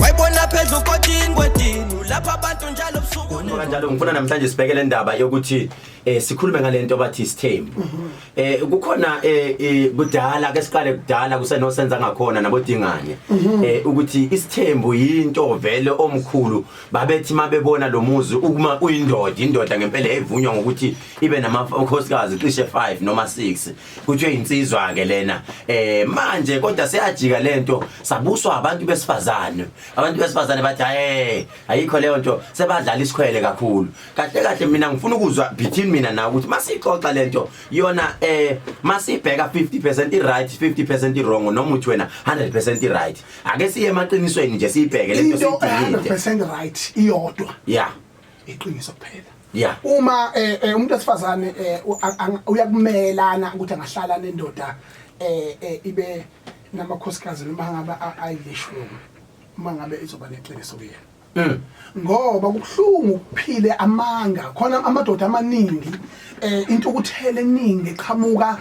Wayibona phezulu kodini lapha abantu njalo ubusuku kanjalo ngifuna namhlanje sibheke le ndaba yokuthi sikhulume ngalento bathi isithembu kukhona kudala ke siqale kudala kusenosenza ngakhona nabodingane ukuthi isithembu yinto vele omkhulu babethi mabebona lo muzi uma uyindoda ngempela evunywa ngokuthi ibe namakhosikazi cishe 5 noma 6 kuthiwe insizwa ke lena manje kodwa seyajika lento sabuswa abantu besifazane bathi ayikho leyo nto sebadlala isikhwele kakhulu kahle mina ngifuna ukuzwa between mina nawe ukuthi masixoxa lento yona masibheka 50% right 50% wrong noma uthi wena 100% right ake siye emaqinisweni nje sibheke lento sidingile 100% right iyodwa yeah iqiniso kuphela yeah uma umuntu esifazane uyakumelana ukuthi angahlala nendoda ibe namakhosikazi noma ngaba ayilishumi uma ngabe izoba neqiniso kuyena ngoba kubuhlungu kuphile amanga khona amadoda amaningi into ukuthele eningi eqhamuka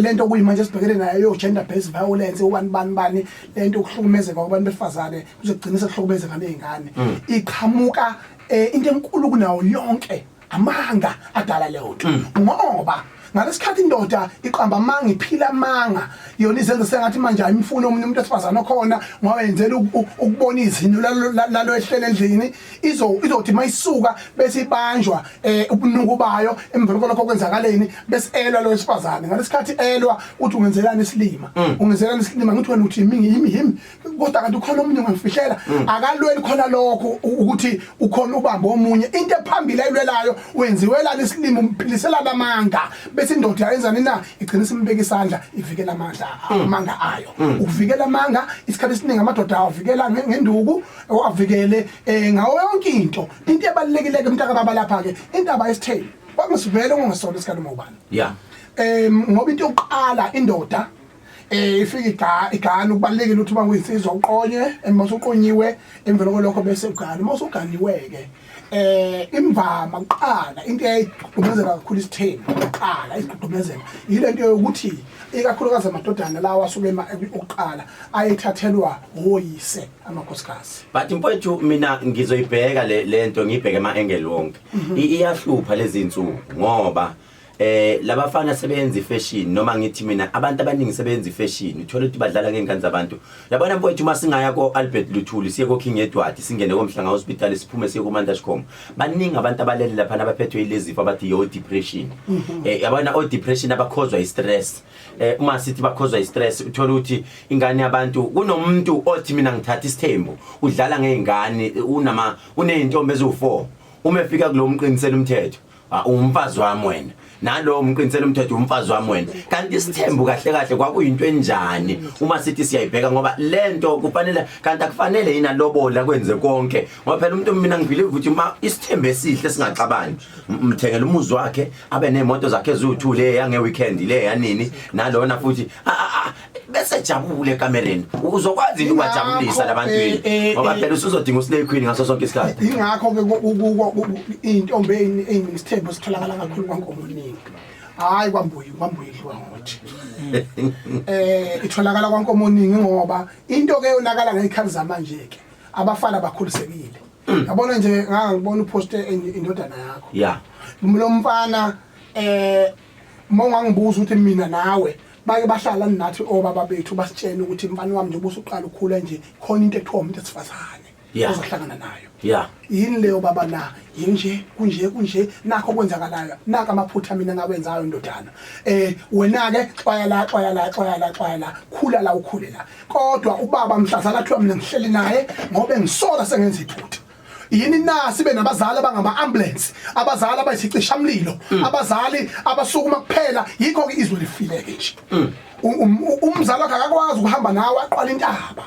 lento kuyimanje sibhekele nayo gender based violence ubani lento ukuhlukumezeka kwabantu besifazane kuzogcina sekuhlukumezeka nezingane iqhamuka into enkulu kunawo yonke amanga adala leyo nto ngoba ngalesikhathi indoda iqamba amanga iphila amanga yona izenze sengathi manje ayimfuna umuntu esifazana khona ngoba yenzela ukubona izinto lalo ehlele endlini izothi mayisuka bese ibanjwa ubunuku bayo emvelo kolokho kwenzakaleni bese elwa lo esifazana ngalesikhathi elwa uthi ungenzelana isilima ngithi wena uthi yimi kodwa kanti ukhona umuntu ongafihlela akalweli khona lokho ukuthi ukhona ubambo omunye into ephambili ayilwelayo wenziwelana isilima umphilisela amanga bese indoda yenzani na igcina simbeka isandla ivikela amanga ayo ukuvikela amanga isikhathi esiningi amadoda avikela ngenduku avikele ngawo yonke into ebalekile umntaka baba lapha ke indaba yesithembu bangisivele ungasona isikhathi mawubani yeah ngoba into yokuqala indoda ifika igana ukubalekile ukuthi banginsizwa uqonye emasuqonyiwe emvelo kolokho bese ugana masuganiweke imvama kuqala into eyiqhubezela kakhulu isithembu kuqala isiqhubezela yilento yokuthi ikakhulukazi amadodana lawa asuke ukuqala ayethathelwa oyise amakhosikazi but mfowethu mina ngizoyibheka lento ngibheke ama-angle wonke iyahlupha lezi insuku ngoba labafana sebenza ifashion noma ngithi mina abantu abaningi sebenza ifashion uthola ukuthi badlala ngengane zabantu yabona mfowethu masingaya ko Albert Luthuli siye ko King Edward singene komhlanga hospital siphume siye ko Mandashcom baningi abantu abalele lapha abaphethwe yilezifo abathi yo depression yabona o depression abakhozwa istress uma sithi bakhozwa istress uthola ukuthi ingane yabantu kunomuntu othi mina ngithatha isithembu udlala ngezingane uneyintombi ezu4 uma efika kulomqinisela umthetho umfazi wami wena nalo umqinisela umthetho umfazi wami wena kanti isithembu kahle kwakuyinto enjani uma sithi siyayibheka ngoba lento kufanele kanti akufanele yina lobola kwenze konke ngoba phela umuntu mina ngibelieve ukuthi uma isithembu esihle singaxabani umthengela umuzi wakhe abe nemoto zakhe ezu2 le yange weekend le yanini nalona futhi bese jabule ekamereni uzokwazi ukubajabulisa labantwini ngoba phela usuzodinga uslay queen ngaso sonke isikhathi ingakho ke intombi eyinisithembu sitholakala kakhulu kwankomoningi hayi kwambuyi idliwa ngothi itholakala kwankomoningi ngoba into ke yonakala ngeyikhathi zamanje ke abafana bakhulisekile yabona nje ngangibona uposte indodana yakho yeah lo mfana mongangibuza ukuthi mina nawe bake bahlala nathi obaba bethu basitshena ukuthi mfana wami nje ubusuqala ukhula nje khona into ethiwa umuntu esifazane ozohlangana nayo yeah yini leyo baba na yinje kunje nakho kwenzakalayo naka amaphutha mina ngawenzayo indodana wena ke xwaya la khula la ukhule la kodwa ubaba mhlazana athiwa mina ngihleli naye ngoba ngisola sengenza iphutha yini na sibe nabazali abangama ambulance abazali abayisicishamlilo abazali abasukuma kuphela yikho ke izwe lifileke nje umzali wakhe akakwazi ukuhamba nawe aqwala intaba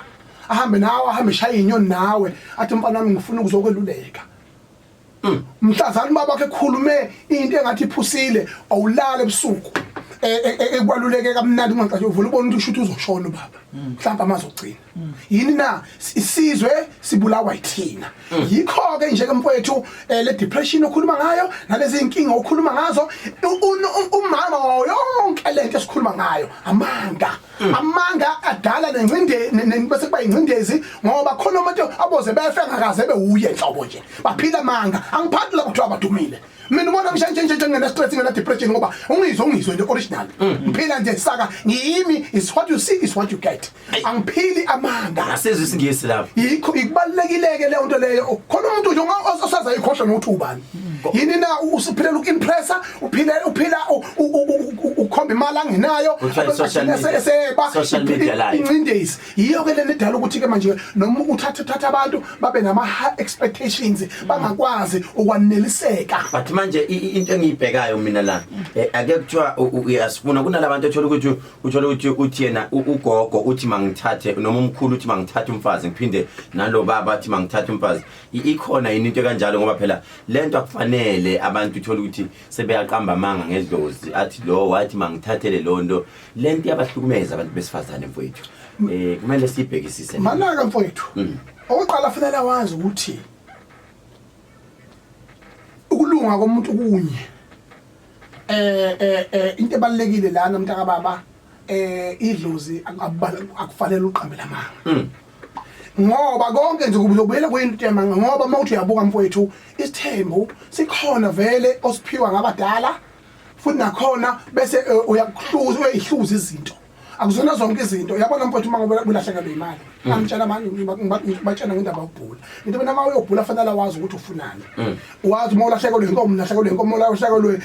ahambe nawe ahambe shaya inyoni nawe athi mfana wami ngifuna ukuzokweluleka mhlazana baba wakhe ekhulume into engathi iphusile awulala ebusuku ekwaluleke kamnandi uma nje uvula ubona ukuthi ushuthi uzoshona ubaba mhlawumbe amazogcina yini na isizwe sibulawa yithina yikho ke nje ke mfowethu le depression okhuluma ngayo nalezi inkinga okhuluma ngazo umama wayo yonke lento esikhuluma ngayo amanga adala nencindezi bese kuba incindezi ngoba khona umuntu aboze befe ngakaze beuye enhlobo nje baphila amanga angiphathi la kuthiwa abadumile mina ubona ngishantshe ngene stress ngene depression ngoba ungizwe into original ngiphila nje saka ngiyimi is what you see is what you get angiphili amanga asizwe isingisi lapho yikho ikubalekileke le nto leyo khona umuntu nje osaza ikhohlwa nokuthi ubani yini na usiphilela ukimpressa uphila ukhomba imali angenayo social media live incindezi yiyo ke le nedala ukuthi ke manje noma uthatha abantu babe nama high expectations bangakwazi ukwaneliseka but manje into engiyibhekayo mina la ake kuthiwa uyasifuna kunalabantu uthola ukuthi uthi yena ugogo uthi mangithathe noma umkhulu uthi mangithathe umfazi ngiphinde nalo baba athi mangithathe umfazi ikhona yini into kanjalo ngoba phela lento akufanele abantu uthola ukuthi sebeyaqamba amanga ngedlozi athi lo wathi mangithathele lonto lento yabahlukumeza abantu besifazane mfowethu kumele sibhekisise manaka mfowethu oqala fanele wazi ukuthi ukulunga komuntu kunye into ebalekile lana mntaka baba idlozi akufanele uqambela amanga ngoba konke nje kubuyela kwento yamanga ngoba mawuthi uyabuka mfowethu isithembu sikhona vele osiphiwa ngabadala futhi nakhona bese uyihluza izinto akuzona zonke izinto yabona mfowethu mangabe ulahlekelwe imali angitshela manje batshena ngendaba yokubhula into mina uma uyobhula fanele wazi ukuthi ufunani wazi uma ulahlekelwe inkomo ulahlekelwe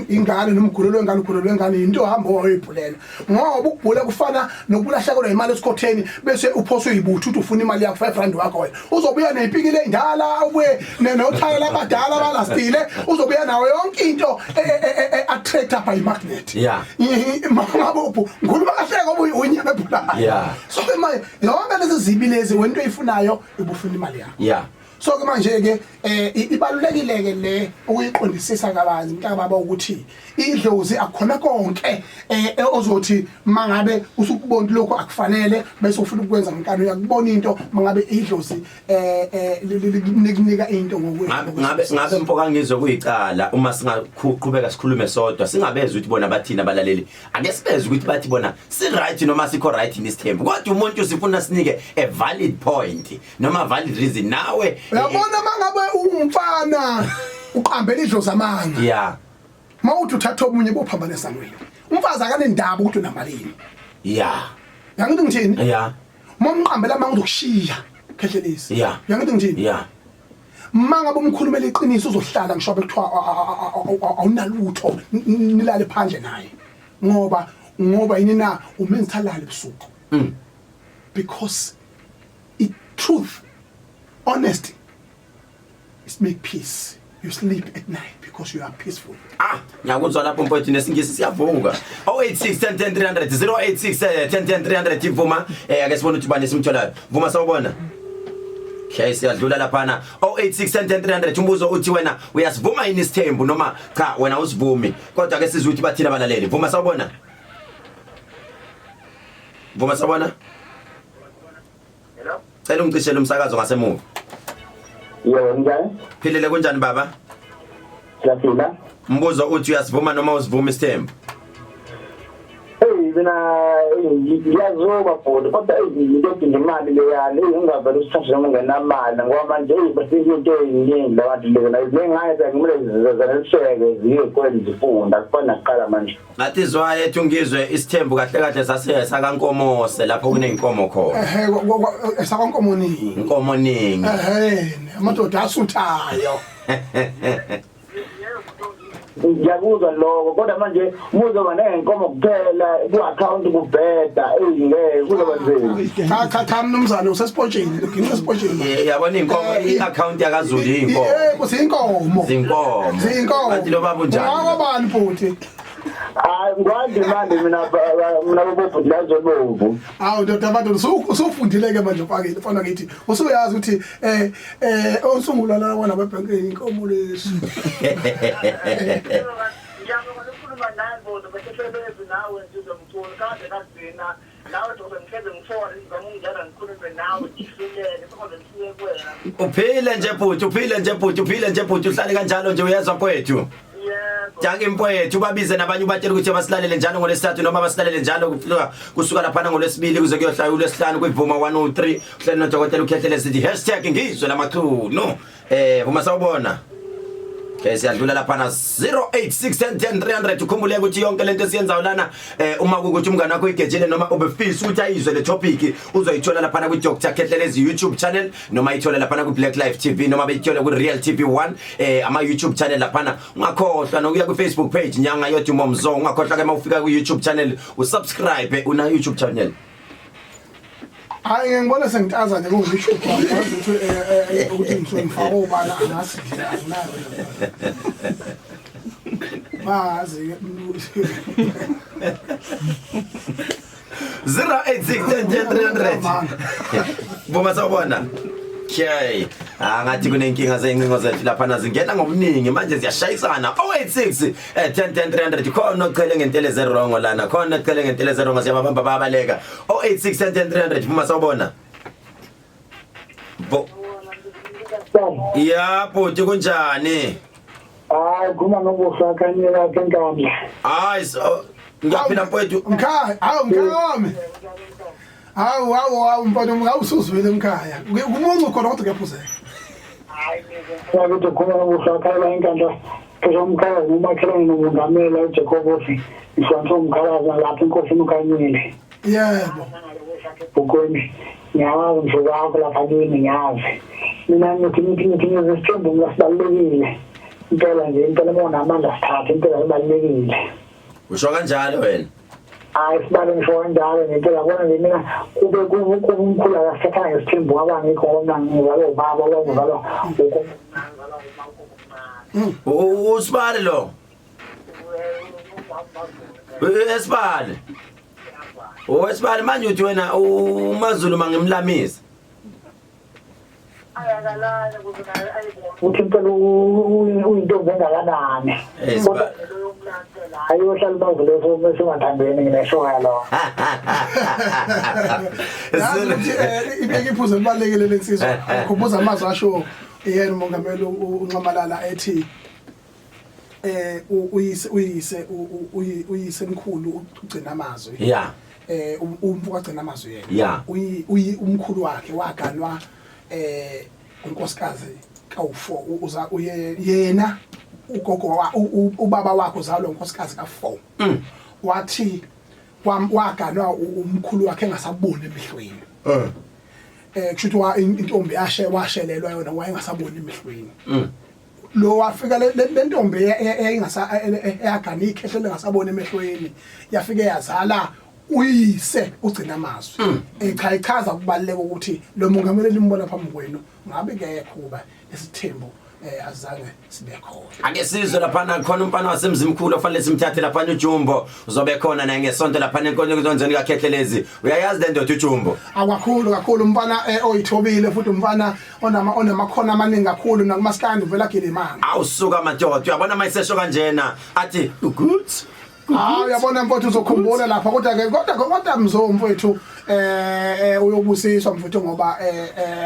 ingane nomgulelo wengane into ohamba oyibhulela ngoba ukubhula kufana nokulahlekelwa imali esikhotheni bese uphoswe ibuthu uthi ufuna imali yakho 5 rand wakho wena uzobuya nepikile indala ubuye nothayela abadala balastile uzobuya nawe yonke into attracted by magnet mangabe nguluma kahle ngoba uyinyama ephula so yonke lezi zibilezi wento oyifunayo ubufuna imali yakho so ke manje ke ibalulekile ke le ukuyiqondisisa kabanzi mntaka baba ukuthi idlozi akukhona konke ozothi mangabe usukubona lokho akufanele bese ufuna ukwenza ngikani uyakubona into mangabe idlozi likunika into ngabe mpoka ngizwe kuyicala uma singaqhubeka sikhulume sodwa singabeza ukuthi bona bathina abalaleli ake sibeze ukuthi bathi bona si right noma sikho right in isithembu kodwa umuntu sifuna sinike a valid point noma valid reason nawe uyabona mangabe umfana uqambela idlozi amanga mawuthi uthatha omunye bophambana esangweni umfazi akanendaba ukuthi unamalini yangithi ngithini momqambela amanga uzokushiya khehlelisi yangithi ngithini mangabe umkhulumela iqiniso uzohlala ngisho bekuthiwa awunalutho nilale phandle naye ngoba yini na umenza thalala ebusuku because it truth honesty is make peace. You sleep at night because you are peaceful. Ngiyakuzwa lapho mfowethu nesingisi siyavuka 086 10 300 086 10 300 ivuma ake sibone ukuthi bani simtholayo vuma sawubona siyadlula laphana 086 10 300 umbuzo uthi wena uyasivuma yini isithembu noma cha wena usivumi kodwa ake sizwe ukuthi bathina abalaleli vuma sawubona Hello cela ungicishele umsakazo ngasemuva njani? Philele kunjani baba? Siyaphila. Mbuzo uthi uyasivuma noma usivuma isithembu? Mina ngiyazoba futhi kodwa into ngemali leyani ngingavela usithathe noma ngenamali ngoba manje basithi into eyiningi labantu lena izingayenza ngimele zizazanelisheke ziye kweli zifunda kufana naqala manje ngathi zwaye ethi ungizwe isithembu kahle kahle sakankomose lapho kunenkomo khona sakankomo ningi inkomo ningi amadoda asuthayo ngiyakuzwa lokho kodwa manje muzoba nenkomo kuphela ku-account kubheda kuzoba nzima cha mnumzane usesipotsheni ngine esipotsheni yabona inkomo i-account yakazulu iyinkomo yebo zinkomo athi lo baba unjani ngobani futhi ngwazi manje mina bobobhuti lazobomvu ndoda abantu usufundileke manje mfakile fana ngithi usuyazi ukuthi osungula la wona bebhenke inkomo lesi ngiyabona ukukhuluma naye mfundo besesebenzi nawe sizomthola kade kasina nawe uzongikhethe ngifone ngizomngena ngikhulume nawe ihluleke sokuze siye kuwena Uphile nje bhuti, uphile nje bhuti, uhlale kanjalo nje uyezwa kwethu. yebo Jake mfowethu babize nabanye ubatshela ukuthi basilalele njalo ngolesithathu noma basilalele njalo kusuka lapha ngolesibili kuze kuyohlala uLwesihlanu kwivuma 103 uhleli noDokotela uKhehlele sithi #ngizwe lamathunu uma sawubona siyadlula lapha na 08610300 ukhumbule ukuthi yonke lento esiyenzayo lana uma kukuthi umngane wakho igejele noma ubefisa ukuthi ayizwe le topic uzoyithola lapha na ku Dr Khethelezi YouTube channel noma ayithola lapha na ku Black Life TV noma bayithola ku Real TV 1 ama YouTube channel lapha na ungakhohlwa nokuya ku Facebook page nyanga yothi Momzo ungakhohlwa ke mawufika ku YouTube channel usubscribe una YouTube channel. Hayi ngibona sengitaza nje ngokusho ukuthi ukuthi ngifaka ubala angasi anginayo. Mazi 08610300 Boma sawubona. Okay. Ngathi kunenkinga zeyincingo zethu lapha nazingena ngobuningi manje ziyashayisana 086 10 khona oqhele ngentele zerongo lana khona oqhele ngentele zerongo siyabamba babaleka 086 10 Boma sawubona. Ya bhuti kunjani? hayi kuma ngokusakanyela kenkandla Hayi ngiyaphila mfowethu. Mkhaya, mkhaya. Hawu mfana ngawusuzwile emkhaya. Kumuncu khona kodwa kuyaphuzeka. yakuthi kuma ngokusakanyela enkandla kezomkhaya umakhelwane nomongameli uJacobosi isonto umkhalaza lapha inkosi uMkanyile Yebo. ukoni nyawazi mfuza wakho lapha kini ngiyazi mina ngithi ngisithembu ngasibalekile impela nje impela bona amandla sithatha impela sibalekile Usho kanjalo wena? hayi sibale ngisho kanjalo ngempela bona nje mina kube kumkhulu akasekhaya ngesithembu wabangikho bona ngizalo baba wabuzalo Usibale lo. Esibale. Esibale manje uthi wena uMaZulu mangimlamisa. uthi impela uyintombi engakanani hayi ohlala bavuleso bese mathandweni ngineshoya lo Ibeke iphuzo libalekele lensizwa. Khumbuza amazwi asho yena umongameli uNxamalala ethi uyise mkhulu ugcina amazwi. Yeah. Umfo kagcina amazwi yena. Yeah. Umkhulu wakhe waganwa unkosikazi kaU4 uza yena ugogo ubaba wakhe uzalwa unkosikazi kaU4 wathi waganwa umkhulu wakhe engasaboni emehlweni kushuthi intombi washelelwa yona wayengasaboni emehlweni lo wafika le ntombi eyagana ikhehlele ngasaboni emehlweni yafike yazala uyise ugcina amazwi ichaza ukubaleka ukuthi lo mongameli limbona phambi kwenu ngabe kekho kuba isithembu azange sibe khona ake sizwe lapha khona umfana wasemzimkhulu ofanele simthathe lapha uJumbo uzobe khona naye ngesonto lapha enkonzweni kaKhethelezi uyayazi le ndoda uJumbo kakhulu umfana oyithobile futhi umfana onamakhono amaningi kakhulu nakumaskandi uvela Gilimanga awusuka madoda uyabona mayisesho kanjena athi good uyabona mfowethu uzokhumbula lapha kodwa mfowethu uyobusiswa mfowethu ngoba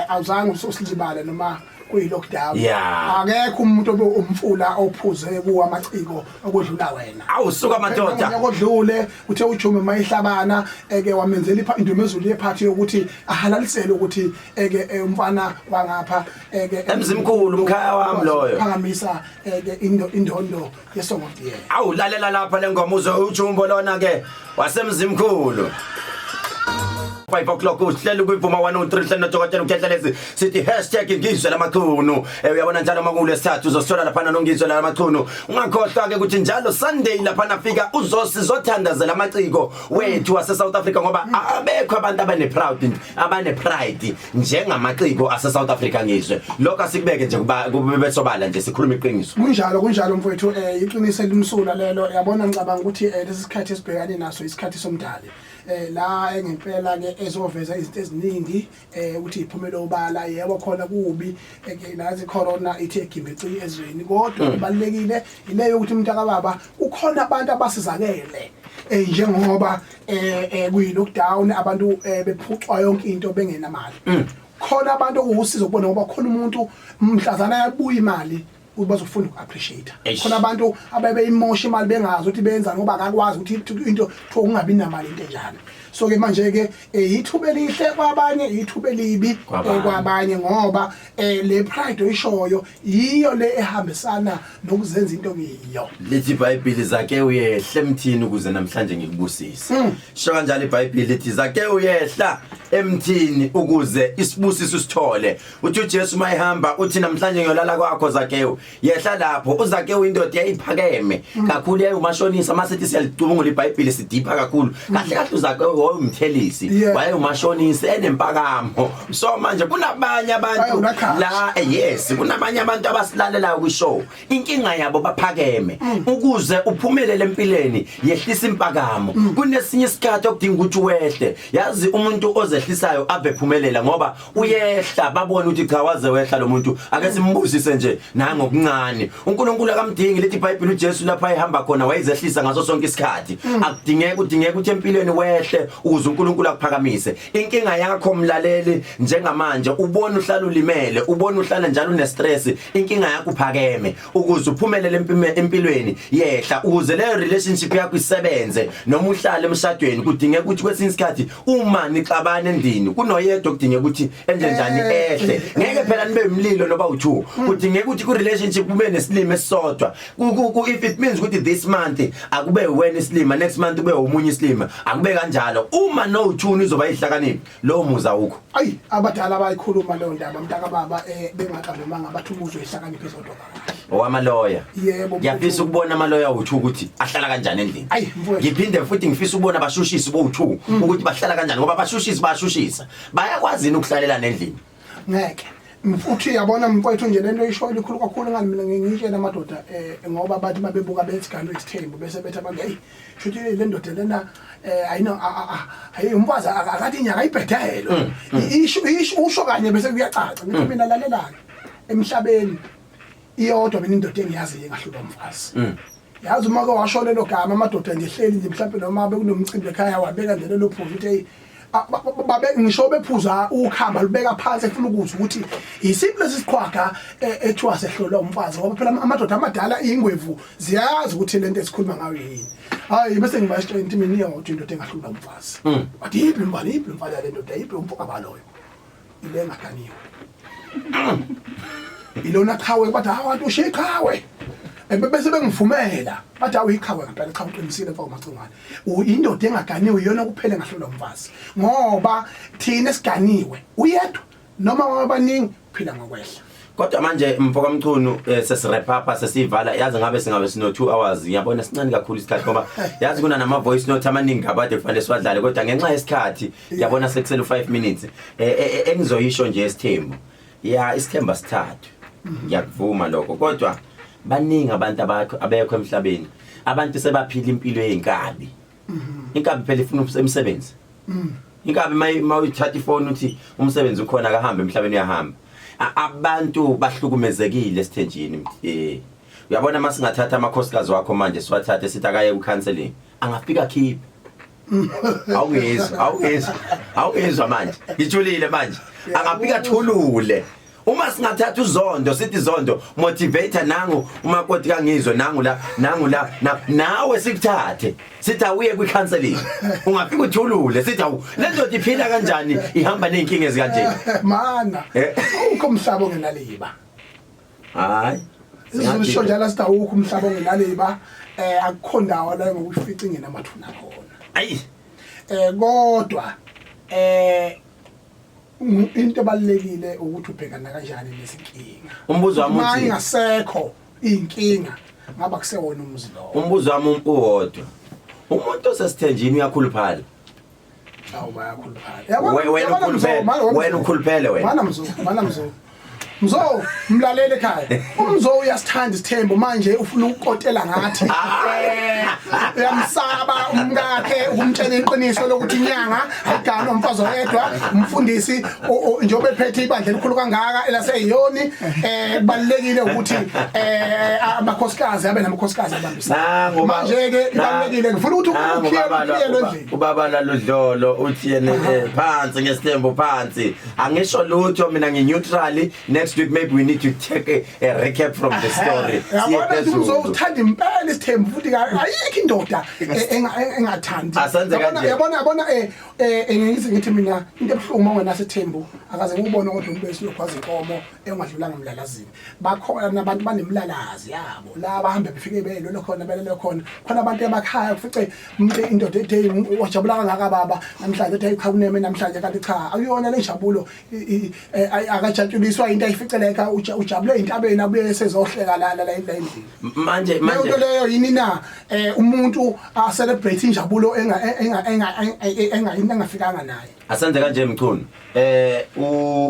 awuzange usilibale noma kuyi-lockdown akekho umuntu omfula ophuze kuwa amaciko okwedlula wena awusuka madoda okodlule uthe uJume mayihlabana wamenzela indumezulu yephathi yokuthi ahalalisele ukuthi umfana wangapha emzimkhulu umkhaya wami loyo phangamisa indondo yesong of the year awulalela lapha lengoma uJumbo lona ke wasemzimkhulu 5 o'clock uhlelo kwivuma 103 hlelo noDokotela uKhethelezi sithi #ngizwe lamathunu uyabona njalo makule sithathu uzosithola lapha nongizwe lamathunu ungakhohlwa ke ukuthi njalo Sunday lapha nafika uzosizothandazela amaciko wethu wase South Africa ngoba abekho abantu abane pride njengamaciko ase South Africa ngizwe lokho asikubeke nje kube besobala nje sikhuluma iqiniso kunjalo mfowethu iqiniso elimsula lelo yabona ngicabanga ukuthi lesi sikhathi esibhekane naso isikhathi somdali la engempela ke ezoveza izinto eziningi ukuthi iphumela obala yebo khona kubi nazi corona ithe gimbeci ezweni kodwa kubalekile ileyo ukuthi umuntu akababa ukhona abantu abasizakele njengoba kuyi lockdown abantu bephucwa yonke into bengenamali khona abantu okuwusizo kubona ngoba khona umuntu mhlazana yabuya imali bazofunda uku-appreciate khona abantu abebeyimosha imali bengazi ukuthi benza ngoba akakwazi ukuthi into ungabi namali into enjalo so ke manje ke ithuba elihle kwabanye ithuba elibi kwabanye ngoba le pride oyishoyo yiyo le ehambisana nokuzenza into kiyo lithi iBhayibheli zake uyehle emthini ukuze namhlanje ngikubusise sho kanjalo iBhayibheli lithi zake uyehla emthini ukuze isibusiso sithole uthi uJesu mayihamba uthi namhlanje ngiyolala kwakho zake yehla lapho uzake uyindoda yayiphakeme kakhulu yayumashonisa masithi siyalidubungula iBhayibheli sidipha kakhulu kahle kahle uzake wayumthelisi wayumashonisi enempakamo so manje kunabanye abantu la yes kunabanye abantu abasilalelayo kwishow inkinga yabo baphakeme ukuze uphumelele empilweni yehlisa impakamo kunesinye isikhathi okudinga ukuthi wehle yazi umuntu ozehlisayo abephumelela ngoba uyehla babona ukuthi cha waze wehla lo muntu ake simbusise nje nango kuncane uNkulunkulu akamdingi lethi iBhayibheli uJesu lapha ayihamba khona wayezehlisa ngaso sonke isikhathi akudingeka ukuthi empilweni wehle ukuze uNkulunkulu akuphakamise inkinga yakho mlaleli njengamanje ubona uhlala ulimele ubona uhlala njalo une stress inkinga yakho uphakeme ukuze uphumelele empilweni yehla ukuze le relationship yakho isebenze noma uhlale emshadweni kudingeka ukuthi kwesinye isikhathi uma nixabana endini kunoyedwa kudingeka ukuthi enjenjani ehle ngeke phela nibe umlilo noba u2 kudingeka ukuthi ku relationship kube nesilimo esisodwa if it means ukuthi this month akube wena isilima next month kube umunye isilima akube kanjalo uma no2 izoba ihlakaniphi lo muza ukho ayi abadala bayikhuluma leyo ndaba mntaka baba bengaqabemanga bathi umuzo ehlakaniphi ezodwa owamaloya yebo ngiyafisa ukubona amaloya u2 ukuthi ahlala kanjani endlini ngiphinde futhi ngifisa ukubona abashushisi bo2 ukuthi bahlala kanjani ngoba abashushisi bayashushisa bayakwazi ukuhlalelana endlini ngeke mfuthi yabona mfowethu nje lento ishoyo likhulu kakhulu ngani mina ngingitshela amadoda ngoba bathi mabebuka besigalo isithembu bese bethe abantu hey shuthi le ndoda lena ayino ayi umfazi akathi inyaka ayibhedelo usho kanye bese kuyacaca ngithi mina lalelana emhlabeni iyodwa mina indoda engiyazi engahlula umfazi yazi uma ke washo lelo gama amadoda ngehleli nje mhlawumbe noma bekunomcimbi ekhaya wabeka lelo phuzu ukuthi babe ngisho bephuza ukhamba lubeka phansi efuna ukuzwa ukuthi isiphi lesisiqhwaga ethiwa sehlolwa umfazi ngoba phela amadoda amadala ingwevu ziyazi ukuthi lento esikhuluma ngayo yini hayi bese ngibasho into mina iyodwa indoda engahlula umfazi bathi yiphi imfana le ndoda yiphi umfuka baloyo ile ngaganiwe ilona qhawe bathi abantu ushiqhawe bese bengivumela bathi awuyiqhawe ngempela cha uqinisile mfaka umacingwane indoda engaganiwe iyona kuphela ngahlula umfazi ngoba thina esiganiwe uyedwa noma abaningi phila ngokwehla kodwa manje mfaka Mchunu sesirepapa sesivala yazi ngabe singabe sino 2 hours ngiyabona sincane kakhulu isikhathi ngoba yazi kuna nama voice note amaningi abade kufanele siwadlale kodwa ngenxa yesikhathi ngiyabona sekusele 5 minutes engizoyisho nje esithembu ya isithemba sithathu ngiyakuvuma lokho kodwa baningi abantu abekho emhlabeni abantu sebaphila impilo yeinkabi inkabi phela ifuna umsebenzi inkabi mayithatha ifone uthi umsebenzi ukhona akahambe emhlabeni uyahamba abantu bahlukumezekile esithenjini uyabona masingathatha amakhosikazi wakho manje siwathathe sithi akaye ku-counseling angafika khiphi awungezwa manje ngijulile manje angafika thulule uma singathatha uzondo sithi zondo motivator nangu umakoti kangizwe nangu la nawe sikuthathe sithi awuye kwi-counseling ungafika uthulule sithi awu lento iphila kanjani ihamba nenkinga ezikanje mana ukho umhlaba ongenaliba hayi sizisho njalo sithi awukho umhlaba ongenaliba akukho ndawo la ngokufica ingena amathuna khona ayi kodwa into ebalekile ukuthi ubhekana kanjani lezinkinga umbuzo wami uthi mangasekho inkinga ngaba kusewona umuzi lo umbuzo wami uwodwa umuntu osesithenjini uyakhuluphala awu bayakhuluphala wena ukhuluphele mana mzo Mzo mlalele ekhaya umzo uyasithanda isithembu manje ufuna ukukotela ngathi uyamsaba umkakhe umtshela iqiniso lokuthi inyanga ayigana umfazi oyedwa umfundisi njengoba ephethe ibandla elikhulu kangaka elaseyiyoni kubalekile ukuthi amakhosikazi abe namakhosikazi abambisana manje ke ibalekile ngifuna ukuthi ukhiyelwe endlini ubaba laludlolo uthi yena phansi ngesithembu phansi angisho lutho mina ngineutral next week maybe we need to take a recap from the story uzothanda impela isithembu futhi ayikho indoda engathandi yabona ngithi mina into ebuhlungu manje nasethembu akaze ngubone kodwa umuntu besilokwazi inkomo engadlulanga emlalazini bakhona abantu banemlalazi yabo la bahamba befike belelo khona belelo khona abantu emakhaya kufice indoda ethe wajabula kangaka baba namhlanje ethe ikhawuneme namhlanje kanti cha akuyona lenjabulo akajatshuliswa into ayificeleka ujabule intabeni abuye sezohleka la endlini manje into leyo yini na umuntu a celebrate injabulo engafikanga naye asenze kanje Mchunu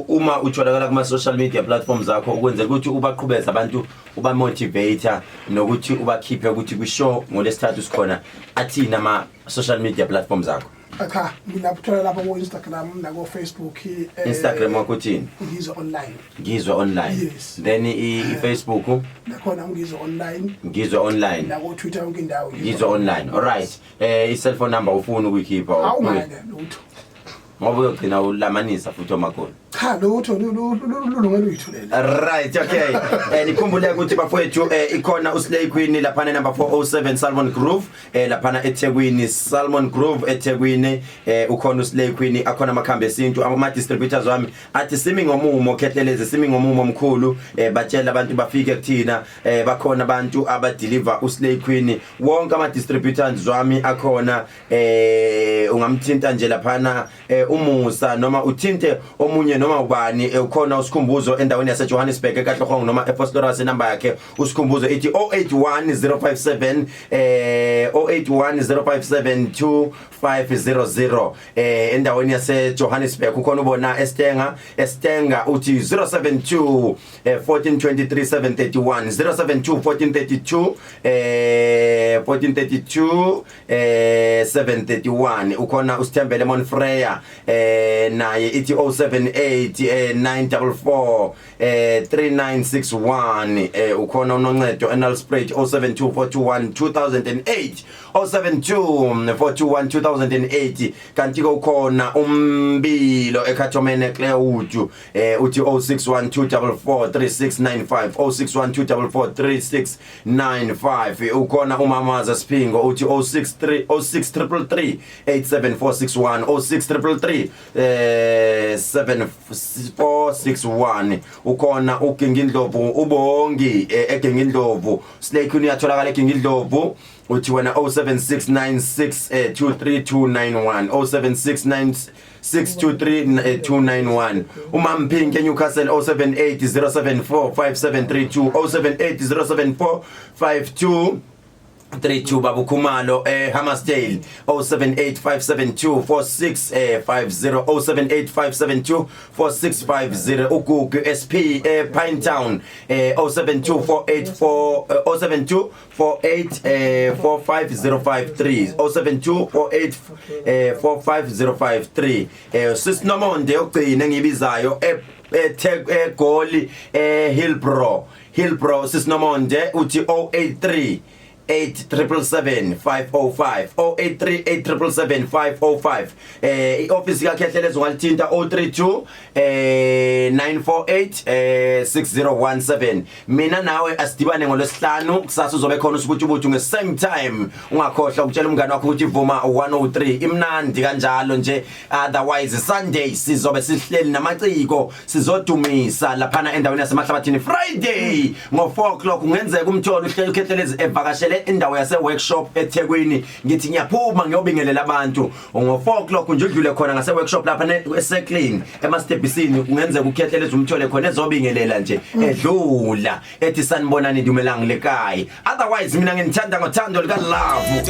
uma utholakala kuma social media platforms zakho ukwenzela ukuthi ubaqhubeza abantu uba motivator nokuthi ubakhiphe ukuthi kwishow ngolesithathu sikhona athina ama social media platforms zakho cha ngilaphola lapha ku Instagram na ku Facebook Instagram wakho uthini ngizwe online yes. Then I Facebook nakhona ngizwe online na ku Twitter yonke indawo ngizwe online alright I cell phone number ufuna ukuyikhipha awungane lutho ngoba uyogcina ulamanisa futhi omakhono cha lutho lulungele uyithulela right okay nikhumbule ukuthi bafowethu ikhona uSlay Queen lapha number 407 Salmon Grove lapha eThekwini Salmon Grove eThekwini ukhona uSlay Queen akhona amakhambi esintu ama distributors wami athi simi ngomumo khetheleze simi ngomumo omkhulu batshela abantu bafike kuthina bakhona abantu abadeliver uSlay Queen wonke ama distributors wami akhona ungamthinta nje lapha umusa noma uthinte omunye noma ubani ukhona usikhumbuzo endaweni yase Johannesburg eKatlehong noma ePostleras number yakhe usikhumbuzo ithi 081057 0810572500 endaweni yase Johannesburg ukhona ubona Estenga uthi 072 1423731 072 1432 731 ukhona usithembele Monfreya naye ithi 078 944 3961 ukhona unoncedo anal spray 0724212008 0724212008 kanti ukhona umbilo eKhathomene Clearwood uthi 0612443695 0612443695 ukhona umamaza Siphingo uthi 0633 87461 0633 7461 ukhona uGingindlovu ubongi eGingindlovu Slay Queen uyatholakala eGingindlovu uthi wena 07696232291 07696232291 uMampinki eNewcastle 0780745732 0780745232 Babu Khumalo Hammersdale 0785724650 0785724650 uGugu SP Pinetown 072484503 072484503 Sisinomonde ogcina ngibizayo eGoli Hillbrow Sisinomonde uthi 083 8777505 083877505 ioffice yakhehlelezo ngalithinta 032 948 6017 mina nawe asidibane ngolesihlanu kusasa uzobe khona usubuthu nge same time ungakhohlwa ukutshela umngane wakho ukuthi Vuma 103 imnandi kanjalo nje otherwise Sunday sizobe sihleli namaciko sizodumisa lapha endaweni yasemahlabathini Friday ngo4 o'clock ungenzeka umtholo uhleli ukhethelezi evakashele indawo yase workshop eThekwini ngithi ngiyaphuma ngiyobingelela abantu ngo4 o'clock nje udlule khona ngase workshop lapha eSeclin eMastebhisini ungenzeka ukhetheleza umthole khona ezobingelela nje edlula ethi sanibonani dumelang lekhaya otherwise mina ngithanda ngothando lika love